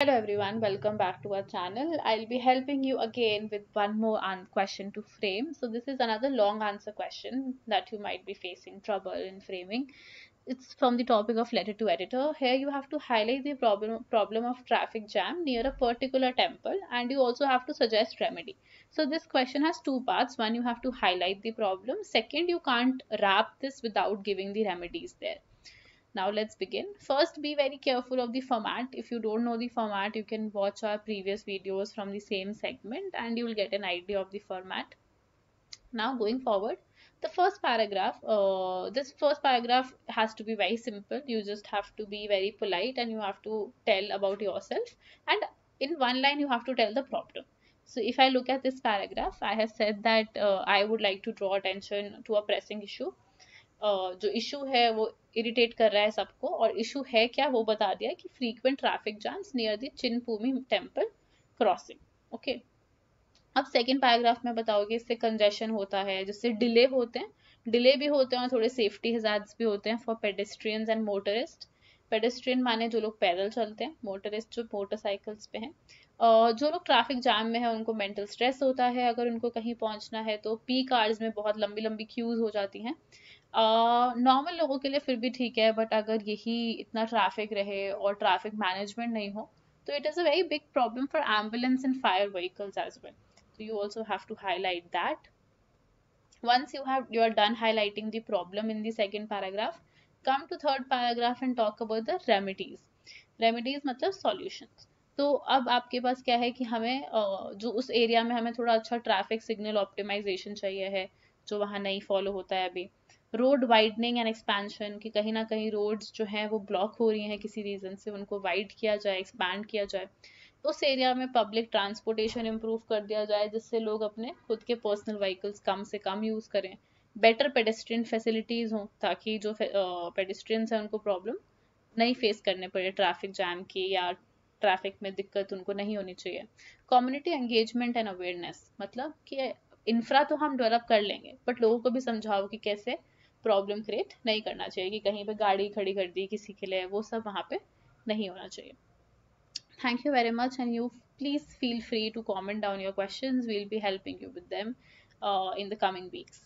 Hello everyone, welcome back to our channel. I'll be helping you again with one more question to frame. So this is another long answer question that you might be facing trouble in framing. It's from the topic of letter to editor. Here you have to highlight the problem of traffic jam near a particular temple, and you also have to suggest remedy. So this question has two parts. One, you have to highlight the problem. Second, you can't wrap this without giving the remedies there. Now let's begin. First, be very careful of the format. If you don't know the format, you can watch our previous videos from the same segment and you will get an idea of the format. Now going forward, this first paragraph has to be very simple. You just have to be very polite and you have to tell about yourself, and in one line you have to tell the problem. So if I look at this paragraph, I have said that I would like to draw attention to a pressing issue. जो issue है वो irritate कर रहा है सबको, और issue है क्या वो बता दिया कि frequent traffic jams near the Chinbhumi temple crossing. Okay. अब सेकंड पैराग्राफ में बताओगे इससे कंजेशन होता है, जिससे डिले होते हैं, डिले भी होते हैं और थोड़े सेफ्टी हजार्ड्स भी होते हैं for pedestrians and motorist. Pedestrian माने जो लोग पैदल चलते हैं, मोटरिस्ट जो मोटरसाइकिल्स पे हैं. जो लोग ट्रैफिक जाम में है उनको मेंटल स्ट्रेस होता है अगर उनको कहीं पहुंचना है तो. पीक आवर्स में बहुत लंबी लंबी क्यूज हो जाती हैं. नॉर्मल लोगों के लिए फिर भी ठीक है, बट अगर यही इतना ट्रैफिक रहे और ट्रैफिक मैनेजमेंट नहीं हो तो it is a very big problem for ambulance and fire vehicles as well. So you also have to highlight that. Once you are done highlighting the problem in the second paragraph, come to third paragraph and talk about the remedies. Remedies मतलब solutions. तो अब आपके पास क्या है कि हमें जो उस एरिया में हमें थोड़ा अच्छा ट्रैफिक सिग्नल ऑप्टिमाइजेशन चाहिए है, जो वहाँ नहीं फॉलो होता है अभी. रोड वाइडनिंग एंड एक्सपेंशन, कि कहीं ना कहीं रोड्स जो हैं वो ब्लॉक हो रही हैं किसी रीजन से, उनको वाइड किया जाए, एक्सपैंड किया जाए. उस एरिया में पब्लिक ट्रांसपोर्टेशन इम्प्रूव कर दिया जाए जिससे लोग अपने खुद के पर्सनल व्हीकल्स कम से कम यूज़ करें. बेटर पेडेस्ट्रियन फैसिलिटीज़ हों ताकि जो पेडेस्ट्रियंस हैं उनको प्रॉब्लम नहीं फेस करने पड़े ट्रैफिक जैम की, या ट्रैफिक में दिक्कत उनको नहीं होनी चाहिए. कम्युनिटी एंगेजमेंट एंड अवेयरनेस, मतलब कि इंफ्रा तो हम डेवलप कर लेंगे बट लोगों को भी समझाओ कि कैसे प्रॉब्लम क्रिएट नहीं करना चाहिए, कि कहीं पे गाड़ी खड़ी कर दी किसी के लिए, वो सब वहाँ पे नहीं होना चाहिए. Thank you very much, and you please feel free to comment down your questions. We'll be helping you with them in the coming weeks.